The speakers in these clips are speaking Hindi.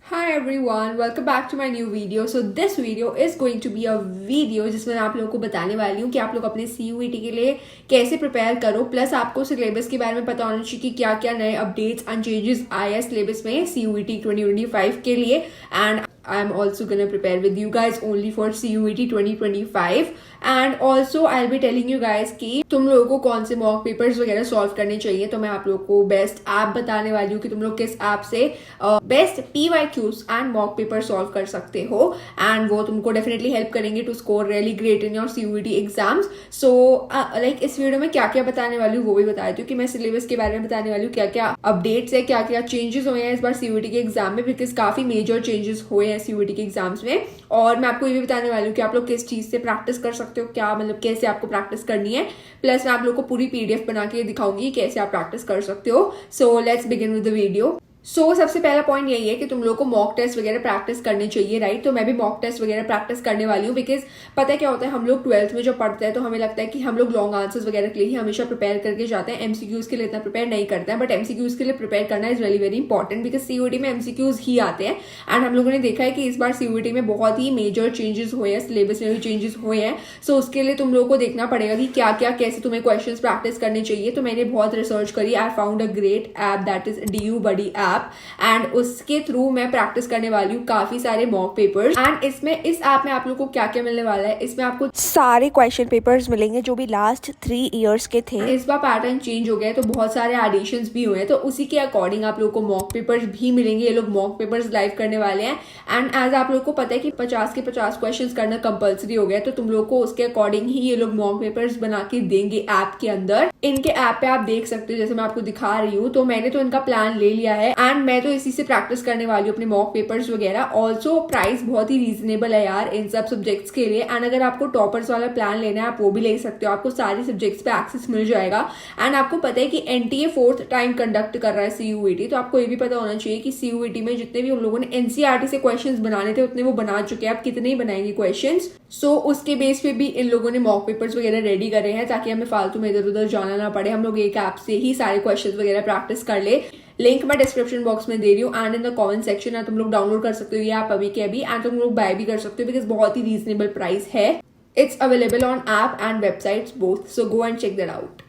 Hi everyone, welcome back to my new video. So this video is going to be a video जिसमें मैं आप लोगों को बताने वाली हूँ कि आप लोग अपने CUET के लिए कैसे प्रिपेयर करो, प्लस आपको सिलेबस के बारे में पता होना चाहिए कि क्या क्या नए अपडेट्स एंड चेंजेस आए हैं सिलेबस में CUET 2025 के लिए. And I'm also gonna prepare with you guys only for CUET 2025 and also I be telling you guys कि तुम लोगों को कौन से मॉक पेपर्स वगैरह सॉल्व करने चाहिए. तो मैं आप लोगों को बेस्ट ऐप बताने वाली हूँ कि तुम लोग किस ऐप से best PYQs and mock paper solve कर सकते हो एंड वो तुमको डेफिनेटली हेल्प करेंगे to score really great in your CUET exams. So like इस वीडियो में क्या क्या बताने वाली हूँ वो भी बता देती हूँ कि मैं सिलेबस के बारे में बताने वाली हूँ क्या क्या अपडेट्स है, क्या क्या चेंजेस हुए हैं इस बार CUET के एग्जाम में, बिकॉज काफी मेजर चेंजेस हुए हैं CUET के एग्जाम्स में. और मैं आपको ये भी बताने वाली हूँ कि आप लोग किस चीज से प्रैक्टिस कर सकते हो, क्या मतलब कैसे आपको प्रैक्टिस करनी है. प्लस मैं आप लोग को पूरी PDF बना के दिखाऊंगी कैसे आप प्रैक्टिस कर सकते हो. So let's begin with the video. सबसे पहला पॉइंट यही है कि तुम लोगों को मॉक टेस्ट वगैरह प्रैक्टिस करनी चाहिए, राइट. तो मैं भी मॉक टेस्ट वगैरह प्रैक्टिस करने वाली हूँ, बिकॉज पता है क्या होता है, हम लोग 12th में जब पढ़ते हैं तो हमें लगता है कि हम लोग लॉन्ग आंसर्स वगैरह के लिए ही हमेशा प्रिपेयर करके जाते हैं, MCQs के लिए इतना प्रिपेयर नहीं करते हैं. बट MCQs के लिए प्रिपेयर करना is very very important, because CUET में MCQs ही आते हैं. एंड हम लोगों ने देखा है कि इस बार CUET में बहुत ही मेजर चेंजेस हुए हैं, सिलेबस में भी चेंजेस हुए हैं. सो उसके लिए तुम लोगों को देखना पड़ेगा कि क्या क्या कैसे तुम्हें क्वेश्चंस प्रैक्टिस करने चाहिए. तो मैंने बहुत रिसर्च करी, I found a great app that is DU Buddy app and उसके थ्रू मैं प्रैक्टिस करने वाली हूँ काफी सारे मॉक पेपर्स. एंड इसमें इस ऐप में आप लोगों को क्या क्या मिलने वाला है, इसमें आपको सारे क्वेश्चन पेपर्स मिलेंगे जो भी लास्ट 3 इयर्स के थे. इस बार पैटर्न चेंज हो गया है तो बहुत सारे एडिशंस भी हुए हैं, तो उसी के अकॉर्डिंग आप लोगों को मॉक पेपर्स भी मिलेंगे. ये लोग मॉक पेपर्स लाइव करने वाले हैं. एंड एज आप लोगों को पता है कि 50 के 50 क्वेश्चंस करना कंपलसरी हो गया है, तो तुम लोग को उसके अकॉर्डिंग ही ये लोग मॉक पेपर्स बना के देंगे ऐप के अंदर. इनके ऐप पे आप देख सकते हो, जैसे मैं आपको दिखा रही हूँ, तो मैंने तो इनका प्लान ले लिया है एंड मैं तो इसी से प्रैक्टिस करने वाली हूँ अपने मॉक पेपर्स वगैरह. ऑल्सो प्राइस बहुत ही रीजनेबल है यार इन सब सब्जेक्ट्स के लिए. एंड अगर आपको टॉपर्स वाला प्लान लेना है आप वो भी ले सकते हो, आपको सारे सब्जेक्ट्स पे एक्सेस मिल जाएगा. एंड आपको पता है कि NTA 4th टाइम कंडक्ट कर रहा है CUET, तो आपको ये भी पता होना चाहिए कि CUET में जितने भी उन लोगों ने NCERT से क्वेश्चंस बनाने थे उतने वो बना चुके हैं, आप कितने ही बनाएंगे क्वेश्चंस. सो उसके बेस पे भी इन लोगों ने मॉक पेपर्स वगैरह रेडी करे हैं ताकि हमें फालतू में इधर उधर जाना ना पड़े, हम लोग एक ऐप से ही सारे क्वेश्चंस वगैरह प्रैक्टिस कर ले. लिंक मैं डिस्क्रिप्शन बॉक्स में दे रही हूँ and in the comment section है, तुम लोग डाउनलोड कर सकते हो ये ऐप अभी के अभी एंड तुम लोग बाय भी कर सकते हो बिकॉज बहुत ही रीजनेबल प्राइस है. It's available on app and websites both, so go and check that out.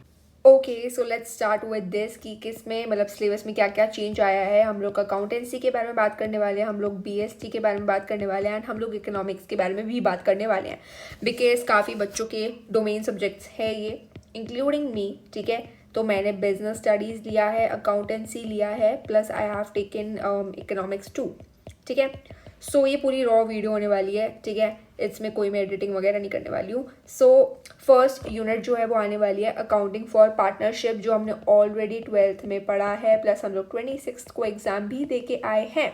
Okay, so let's start with this कि किस में मतलब सिलेबस में क्या क्या चेंज आया है. हम लोग अकाउंटेंसी के बारे में बात करने वाले हैं, हम लोग BST के बारे में बात करने वाले हैं एंड हम लोग इकोनॉमिक्स के बारे में भी बात करने वाले हैं, बिकॉज काफ़ी बच्चों के डोमेन सब्जेक्ट्स है ये, इंक्लूडिंग मी. ठीक है, तो मैंने बिजनेस स्टडीज़ लिया है, अकाउंटेंसी लिया है, plus I have taken economics too. ठीक है, सो ये पूरी रॉ वीडियो होने वाली है. ठीक है, इसमें कोई मैं एडिटिंग वगैरह नहीं करने वाली हूँ. सो फर्स्ट यूनिट जो है वो आने वाली है अकाउंटिंग फॉर पार्टनरशिप, जो हमने ऑलरेडी 12th में पढ़ा है, प्लस हम लोग 26th को एग्जाम भी दे के आए हैं,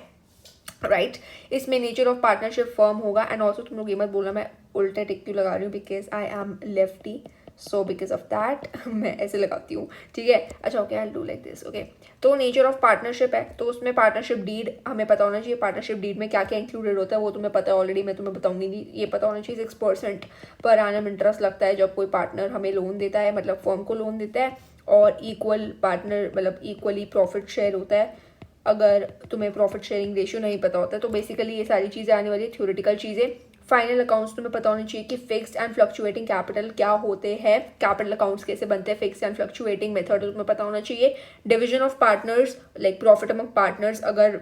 राइट. इसमें नेचर ऑफ पार्टनरशिप फर्म होगा. एंड ऑल्सो तुम लोग ये मत बोलना मैं उल्टा टिक क्यों लगा रही हूँ, because I am lefty, so because of that मैं ऐसे लगाती हूँ. ठीक है, अच्छा okay, I will do like this. Okay, तो नेचर ऑफ पार्टनरशिप है, तो उसमें पार्टनरशिप डीड हमें पता होना चाहिए. पार्टनरशिप डीड में क्या क्या इंक्लूडेड होता है वो तुम्हें पता है ऑलरेडी, मैं तुम्हें बताऊंगी नहीं. ये पता होना चाहिए 6% पर एनम इंटरेस्ट लगता है जब कोई पार्टनर हमें लोन देता है, मतलब फर्म को लोन देता है. और इक्वल पार्टनर मतलब इक्वली प्रॉफिट शेयर होता है. अगर तुम्हें प्रॉफिट शेयरिंग रेशियो नहीं पता होता है तो बेसिकली ये सारी चीज़ें आने वाली है, थ्योरेटिकल चीज़ें. फाइनल अकाउंट्स तुम्हें पता होनी चाहिए कि फिक्स्ड एंड फ्लक्चुएटिंग कैपिटल क्या होते हैं, कैपिटल अकाउंट्स कैसे बनते हैं, फिक्स्ड एंड फ्लक्चुएटिंग मेथड तुम्हें पता होना चाहिए. Division of partners like profit among partners अगर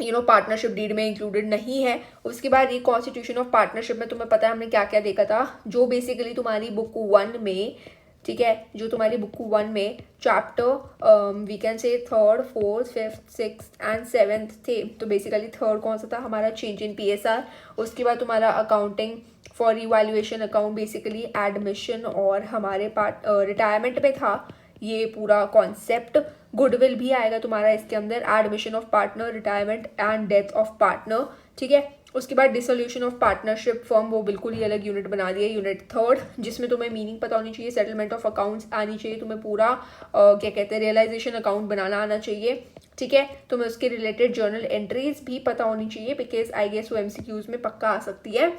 पार्टनरशिप डीड में इंक्लूडेड नहीं है. उसके बाद रिकॉन्स्टिट्यूशन ऑफ पार्टनरशिप में तुम्हें पता है हमने क्या क्या देखा था, जो बेसिकली तुम्हारी बुक 1 में, ठीक है, जो तुम्हारी बुक 1 में chapter we can say 3rd 4th 5th 6th and 7th थे. तो बेसिकली 3rd कौन सा था हमारा, चेंज इन PSR. उसके बाद तुम्हारा accounting for evaluation account basically admission और हमारे रिटायरमेंट में था ये पूरा कॉन्सेप्ट. गुडविल भी आएगा तुम्हारा इसके अंदर, admission of partner, retirement and death of partner. ठीक है, उसके बाद डिसोल्यूशन ऑफ पार्टनरशिप फर्म, वो बिल्कुल ही अलग यूनिट बना दिया, यूनिट 3rd, जिसमें तुम्हें मीनिंग पता होनी चाहिए, सेटलमेंट ऑफ अकाउंट्स आनी चाहिए, तुम्हें पूरा क्या कहते हैं रियलाइजेशन अकाउंट बनाना आना चाहिए. ठीक है, तुम्हें उसके रिलेटेड जर्नल एंट्रीज भी पता होनी चाहिए, बिकॉज आई गेस वो MCQs में पक्का आ सकती है.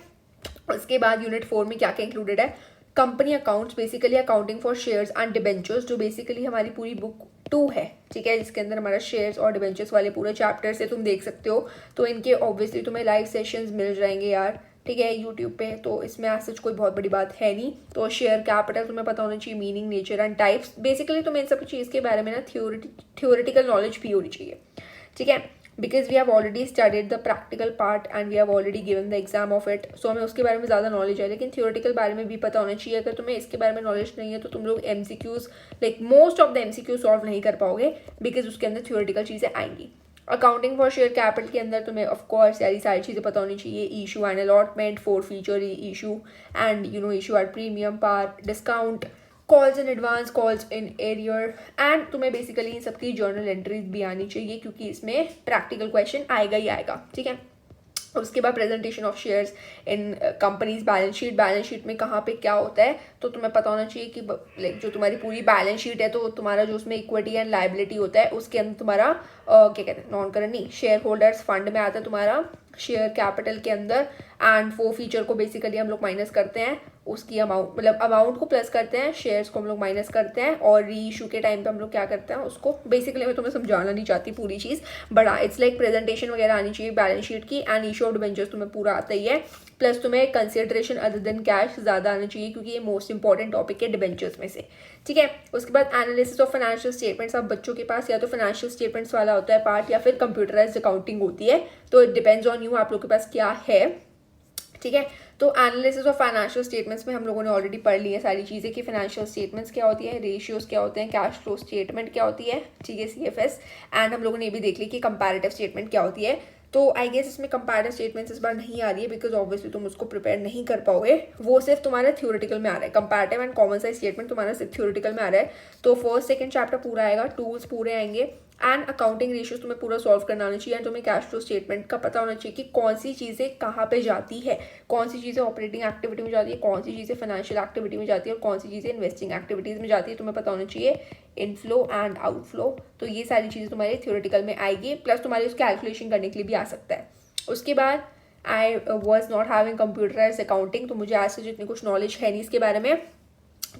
उसके बाद यूनिट 4 में क्या क्या इंक्लूडेड है, company accounts basically accounting for shares and debentures, जो बेसिकली हमारी पूरी बुक 2 है, ठीक है, जिसके अंदर हमारा शेयर्स और डिबेंचर्स वाले पूरे चैप्टर से तुम देख सकते हो। तो इनके ऑब्वियसली तुम्हें लाइव सेशंस मिल जाएंगे यार, ठीक है, यूट्यूब पे। तो इसमें आज सच कोई बहुत बड़ी बात है नहीं। तो शेयर कैपिटल तुम्हें पता होना चाहिए, meaning, nature and types. Basically तुम्हें इन सब चीज़ के बारे में ना थियोरिटिकल नॉलेज भी होनी चाहिए, ठीक है, because we have already studied the practical part and we have already given the exam of it. So हमें उसके बारे में ज़्यादा नॉलेज है, लेकिन थियोरिटिकल बारे में भी पता होना चाहिए। अगर तुम्हें इसके बारे में नॉलेज नहीं है तो तुम लोग MCQs like most of the MCQ solve नहीं कर पाओगे, बिकॉज उसके अंदर थियोरिटिकल चीज़ें आएंगी। अकाउंटिंग फॉर शेयर कैपिटल के अंदर तुम्हें ऑफकोर्स यारी सारी चीज़ें पता होनी चाहिए, issue and allotment, forfeiture issue and issue at premium, par, discount, calls in advance, calls in arrear, and तुम्हें बेसिकली इन सबकी जर्नल एंट्रीज भी आनी चाहिए, क्योंकि इसमें प्रैक्टिकल क्वेश्चन आएगा ही आएगा, ठीक है। उसके बाद presentation of shares in companies balance sheet में कहाँ पे क्या होता है तो तुम्हें पता होना चाहिए कि लाइक जो तुम्हारी पूरी बैलेंस शीट है तो तुम्हारा जो उसमें इक्विटी एंड लाइबिलिटी होता है उसके अंदर तुम्हारा क्या कहते हैं, नॉन करंट नहीं, शेयर होल्डर्स फंड में आता है तुम्हारा शेयर कैपिटल के अंदर। एंड वो फीचर को बेसिकली हम लोग माइनस करते हैं, उसकी अमाउंट मतलब अमाउंट को प्लस करते हैं, शेयर्स को हम लोग माइनस करते हैं, और री इशू के टाइम पे हम लोग क्या करते हैं उसको, बेसिकली मैं तुम्हें समझाना नहीं चाहती पूरी चीज़, बट इट्स लाइक प्रेजेंटेशन वगैरह आनी चाहिए बैलेंस शीट की, एंड इशू ऑफ डिबेंचर्स तुम्हें पूरा आता ही है, प्लस तुम्हें कंसिडरेशन अदर देन कैश ज़्यादा आना चाहिए, क्योंकि ये मोस्ट इंपॉर्टेंट टॉपिक है डिबेंचर्स में से, ठीक है। उसके बाद एनालिसिस ऑफ फाइनेंशियल स्टेटमेंट्स। अब बच्चों के पास या तो फाइनेंशियल स्टेटमेंट्स वाला होता है पार्ट, या फिर कंप्यूटराइज्ड अकाउंटिंग होती है, तो इट डिपेंड्स ऑन यू आप लोग के पास क्या है, ठीक है। तो एनालिसिस ऑफ फाइनेंशियल स्टेटमेंट्स में हम लोगों ने ऑलरेडी पढ़ ली है सारी चीज़ें कि फाइनेंशियल स्टेटमेंट्स क्या होती है, रेशियोज क्या होते हैं, कैश फ्लो स्टेटमेंट क्या होती है, ठीक है, CFS, एंड हम लोगों ने ये भी देख ली कि कंपैरेटिव स्टेटमेंट क्या होती है। तो आई गेस इसमें कंपैरेटिव स्टेटमेंट्स इस बार नहीं आ रही है, बिकॉज ऑब्वियसली तुम उसको प्रिपेयर नहीं कर पाओगे, वो सिर्फ तुम्हारे थ्योरेटिकल में आ रहा है। Comparative and common size statement तुम्हारा सिर्फ थ्योरेटिकल में आ रहा है, तो फर्स्ट सेकंड चैप्टर पूरा आएगा, टूल्स पूरे आएंगे, एंड अकाउंटिंग रेशियोज तुम्हें पूरा सॉल्व करना आना चाहिए, एंड तुम्हें कैश फ्लो स्टेटमेंट का पता होना चाहिए कि कौन सी चीज़ें कहाँ पे जाती है, कौन सी चीज़ें ऑपरेटिंग एक्टिविटी में जाती है, कौन सी चीज़ें फाइनेंशियल एक्टिविटी में जाती है, और कौन सी चीज़ें इन्वेस्टिंग एक्टिविटीज़ में जाती है, तुम्हें पता होना चाहिए इनफ्लो एंड आउटफ्लो। तो ये सारी चीज़ें तुम्हारे थ्योरेटिकल में आएगी, प्लस तुम्हारे उसकी कैलकुलेशन करने के लिए भी आ सकता है। उसके बाद I was not having computerised accounting, तो मुझे आज से जितनी कुछ नॉलेज है नहीं इसके बारे में,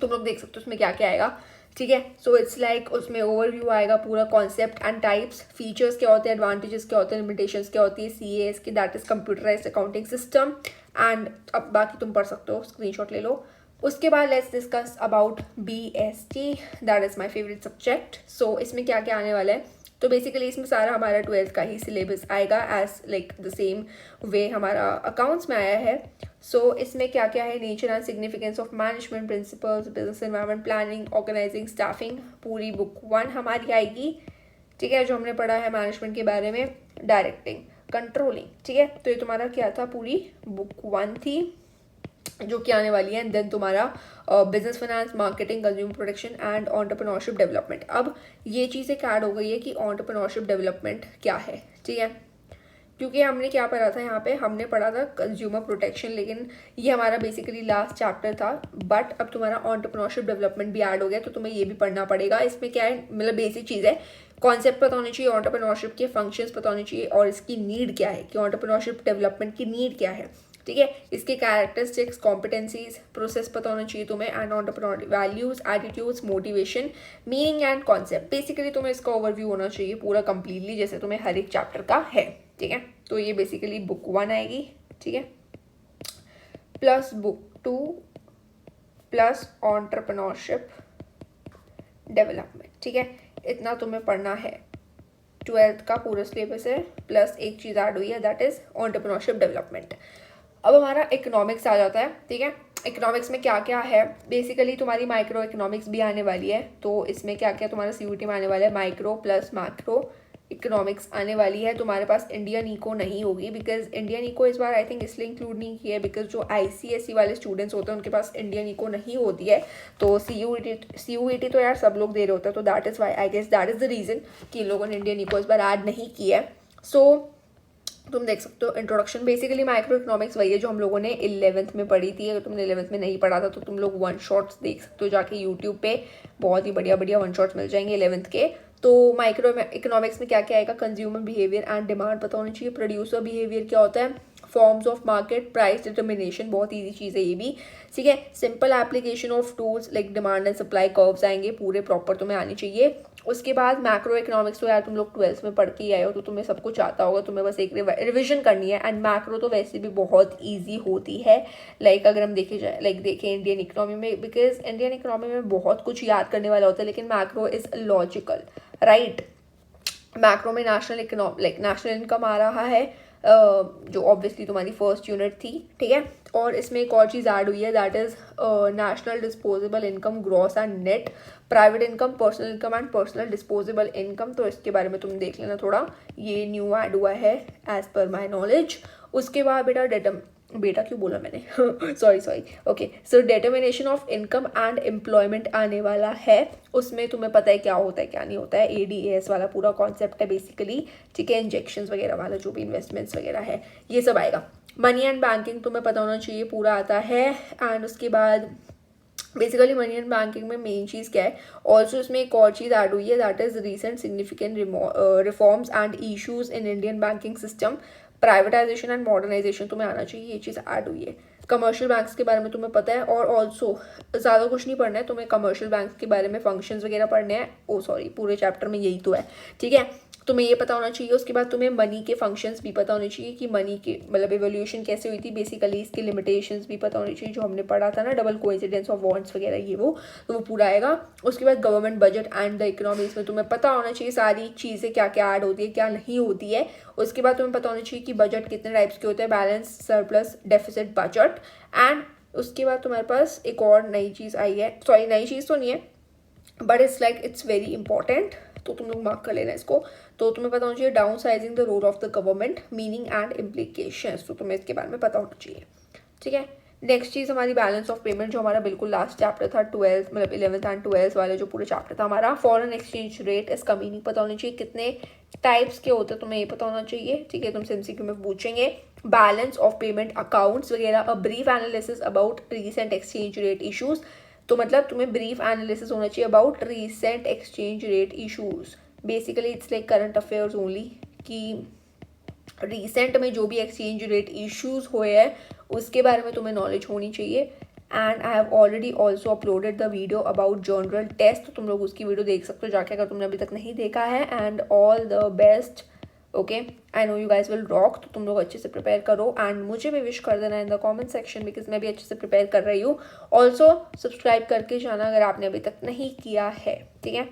तुम लोग देख सकते हो उसमें क्या क्या आएगा, ठीक है। सो इट्स लाइक उसमें ओवरव्यू आएगा पूरा, कॉन्सेप्ट एंड टाइप्स, फीचर्स क्या होते हैं, एडवांटेजेस क्या होते हैं, लिमिटेशंस क्या होती है, CAS की, that is computerised accounting system, and अब बाकी तुम पढ़ सकते हो, स्क्रीनशॉट ले लो। उसके बाद let's discuss about BST, that is my favourite subject. So इसमें क्या क्या आने वाला है, तो बेसिकली इसमें सारा हमारा 12th का ही सिलेबस आएगा, as like the same way हमारा अकाउंट्स में आया है। सो इसमें क्या क्या है, nature and significance of management principles, business environment planning, organising, staffing, पूरी बुक 1 हमारी आएगी, ठीक है, जो हमने पढ़ा है मैनेजमेंट के बारे में, डायरेक्टिंग, कंट्रोलिंग, ठीक है। तो ये तुम्हारा क्या था, पूरी बुक 1 थी जो कि आने वाली है, एंड देन तुम्हारा business finance, marketing, consumer protection and entrepreneurship development. अब ये चीज़ एक ऐड हो गई है कि एंटरप्रेन्योरशिप डेवलपमेंट क्या है, ठीक है, क्योंकि हमने क्या पढ़ा था यहाँ पे, हमने पढ़ा था कंज्यूमर प्रोटेक्शन, लेकिन ये हमारा बेसिकली लास्ट चैप्टर था, बट अब तुम्हारा एंटरप्रेन्योरशिप डेवलपमेंट भी ऐड हो गया, तो तुम्हें ये भी पढ़ना पड़ेगा। इसमें क्या है, मतलब बेसिक चीज़ है, कॉन्सेप्ट पता होनी चाहिए, एंटरप्रेन्योरशिप के फंक्शंस पता होने चाहिए, और इसकी नीड क्या है कि एंटरप्रेन्योरशिप डेवलपमेंट की नीड क्या है, ठीक है। इसके कैरेक्टरिस्टिक्स, कॉम्पिटेंसीज, प्रोसेस पता होना चाहिए तुम्हें, and entrepreneur values, attitudes, motivation, meaning and concept. Basically तुम्हें इसका ओवरव्यू होना चाहिए पूरा कंप्लीटली, जैसे तुम्हें हर एक चैप्टर का है, ठीक है। तो ये बेसिकली बुक 1 आएगी, ठीक है, plus book 2 plus entrepreneurship development, ठीक है। इतना तुम्हें पढ़ना है, 12th का पूरा सिलेबस है, प्लस एक चीज़ ऐड हुई है, दैट इज एंटरप्रेन्योरशिप डेवलपमेंट। अब हमारा इकोनॉमिक्स आ जाता है, ठीक है। इकोनॉमिक्स में क्या क्या है, बेसिकली तुम्हारी माइक्रो इकोनॉमिक्स भी आने वाली है, तो इसमें क्या क्या तुम्हारा CUET में आने वाला है, माइक्रो प्लस मैक्रो इकोनॉमिक्स आने वाली है। तुम्हारे पास इंडियन इको नहीं होगी, बिकॉज इंडियन इको इस बार आई थिंक इसलिए इंक्लूड नहीं किया है बिकॉज जो ICSE वाले स्टूडेंट्स होते हैं उनके पास इंडियन इको नहीं होती है, तो CUET तो यार सब लोग दे रहे होते हैं, तो that is why I guess that is the reason कि इन लोगों ने इंडियन इको इस बार ऐड नहीं किया है। सो तुम देख सकते हो इंट्रोडक्शन, बेसिकली माइक्रो इकोनॉमिक्स वही है जो हम लोगों ने 11th में पढ़ी थी। अगर तुमने 11th में नहीं पढ़ा था तो तुम लोग 1 शॉट्स देख सकते हो जाके यूट्यूब पे, बहुत ही बढ़िया बढ़िया 1 शॉट्स मिल जाएंगे 11th के। तो माइक्रो इकोनॉमिक्स में क्या क्या आएगा, कंज्यूमर बिहेवियर एंड डिमांड पता होनी चाहिए, प्रोड्यूसर बिहेवियर क्या होता है, forms of market, price determination, बहुत ईजी चीज़ है ये भी, ठीक है। Simple application of tools like demand and supply curves आएंगे पूरे प्रॉपर, तुम्हें आनी चाहिए। उसके बाद मैक्रो इकोनॉमिक्स तो यार तुम लोग 12th में पढ़ के ही आए हो, तो तुम्हें सब कुछ आता होगा, तुम्हें बस एक रिविजन करनी है। एंड मैक्रो तो वैसे भी बहुत ईजी होती है, लाइक अगर हम देखें इंडियन इकोनॉमी में, बिकॉज इंडियन इकोनॉमी में बहुत कुछ याद करने वाला होता है, लेकिन macro is logical, right. Macro में नेशनल इनकम आ रहा है, जो ऑब्वियसली तुम्हारी फर्स्ट यूनिट थी, ठीक है। और इसमें एक और चीज़ ऐड हुई है, that is national disposable income, gross and net, private income, personal income and personal disposable income. तो इसके बारे में तुम देख लेना थोड़ा, ये न्यू ऐड हुआ है एज पर माई नॉलेज। उसके बाद बेटा क्यों बोला मैंने sorry okay. So determination of income and employment आने वाला है, उसमें तुम्हें पता है क्या होता है क्या नहीं होता है, ADAS वाला पूरा कॉन्सेप्ट है बेसिकली, ठीक है। इंजेक्शंस वगैरह वाला जो भी इन्वेस्टमेंट्स वगैरह है ये सब आएगा। मनी एंड बैंकिंग तुम्हें पता होना चाहिए, पूरा आता है। एंड उसके बाद बेसिकली मनी एंड बैंकिंग में मेन चीज़ क्या है, ऑल्सो इसमें एक और चीज़ ऐड हुई है, that is recent significant reforms and issues in Indian banking system, privatisation and modernisation तुम्हें आना चाहिए, ये चीज़ ऐड हुई है। कमर्शियल बैंक्स के बारे में तुम्हें पता है, और ऑल्सो ज़्यादा कुछ नहीं पढ़ना है तुम्हें, कमर्शियल बैंक्स के बारे में फंक्शंस वगैरह पढ़ने हैं, पूरे चैप्टर में यही तो है, ठीक है। तुम्हें ये पता होना चाहिए। उसके बाद तुम्हें मनी के फंक्शंस भी पता होने चाहिए कि मनी के मतलब एवोल्यूशन कैसे हुई थी, बेसिकली इसके लिमिटेशंस भी पता होनी चाहिए, जो हमने पढ़ा था ना, डबल कोइंसिडेंस ऑफ वांट्स वगैरह, ये तो वो पूरा आएगा। उसके बाद government budget and the economy, इसमें तुम्हें पता होना चाहिए सारी चीज़ें क्या क्या ऐड होती है क्या नहीं होती है। उसके बाद तुम्हें पता होना चाहिए कि बजट कितने टाइप्स के होते हैं, balance, surplus, deficit, budget. And उसके बाद तुम्हारे पास एक और नई चीज़ आई है, सॉरी नई चीज़ तो नहीं है, बट इट्स वेरी इंपॉर्टेंट, तो तुम लोग मार्क कर लेना इसको। तो तुम्हें पता होना चाहिए downsizing the role of the government, meaning and implications, तो तुम्हें इसके बारे में पता होना चाहिए, ठीक है। नेक्स्ट चीज़ हमारी बैलेंस ऑफ पेमेंट, जो हमारा बिल्कुल लास्ट चैप्टर था, 12th मतलब 11th एंड 12th वाले जो पूरे चैप्टर था हमारा। फॉरेन एक्सचेंज रेट, इसका मीनिंग पता होना चाहिए, कितने टाइप्स के होते हैं तुम्हें ये पता होना चाहिए, ठीक है, तुमसे MCQ में पूछेंगे। बैलेंस ऑफ पेमेंट अकाउंट्स वगैरह, a brief analysis about recent exchange rate issues, तो मतलब तुम्हें ब्रीफ एनालिसिस होना चाहिए about recent exchange rate issues, basically it's like current affairs only, कि रिसेंट में जो भी एक्सचेंज रेट इश्यूज़ हुए हैं उसके बारे में तुम्हें नॉलेज होनी चाहिए। And I have already also uploaded the video about general test, तो तुम लोग उसकी वीडियो देख सकते हो जाके, अगर तुमने अभी तक नहीं देखा है। And all the best, okay, I know you guys will rock, तो तुम लोग अच्छे से प्रिपेयर करो एंड मुझे भी विश कर देना in the comment section, because मैं भी अच्छे से प्रिपेयर कर रही हूँ। ऑल्सो सब्सक्राइब करके जाना अगर आपने अभी तक नहीं किया है, ठीक है।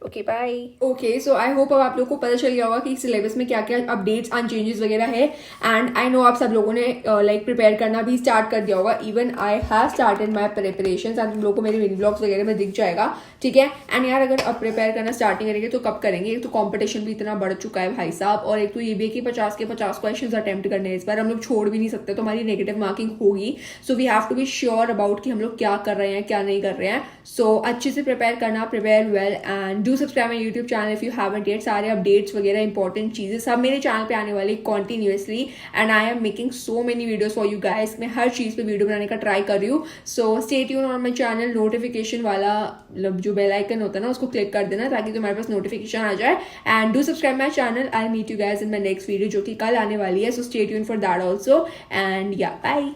Okay bye. Okay, so I hope अब आप लोगों को पता चल गया होगा कि सिलेबस में क्या क्या अपडेट्स एंड चेंजेस वगैरह है। एंड आई नो आप सब लोगों ने लाइक प्रिपेयर करना भी स्टार्ट कर दिया होगा, even I have started my preparation, and तुम लोगों को मेरे मिनी ब्लॉग्स वगैरह में दिख जाएगा, ठीक है। एंड यार अगर अब प्रिपेयर करना स्टार्टिंग करेंगे तो कब करेंगे, एक तो कॉम्पिटिशन भी इतना बढ़ चुका है भाई साहब, और एक तो ये भी कि 50 के 50 क्वेश्चन अटेम्प्ट करने हैं इस बार, हम लोग छोड़ भी नहीं सकते, तो हमारी नेगेटिव मार्किंग होगी। So we have to be sure about कि हम लोग क्या कर रहे हैं क्या नहीं कर रहे हैं। सो अच्छे से प्रिपेयर करना, prepare well, and do subscribe my YouTube channel if you haven't yet. सारे अपडेट्स वगैरह इंपॉर्टेंट चीजें सब मेरे चैनल पे आने वाली continuously, and I am making so many videos for you guys. मैं हर चीज पे वीडियो बनाने का ट्राई कर रही हूँ। सो stay tune on my channel, notification वाला मतलब जो बेल आइकन होता है ना उसको क्लिक कर देना ताकि तुम्हारे पास नोटिफिकेशन आ जाए। And do subscribe my channel. I meet you guys in my next video जो कि कल आने वाली है, so stay tune for that also. And yeah bye.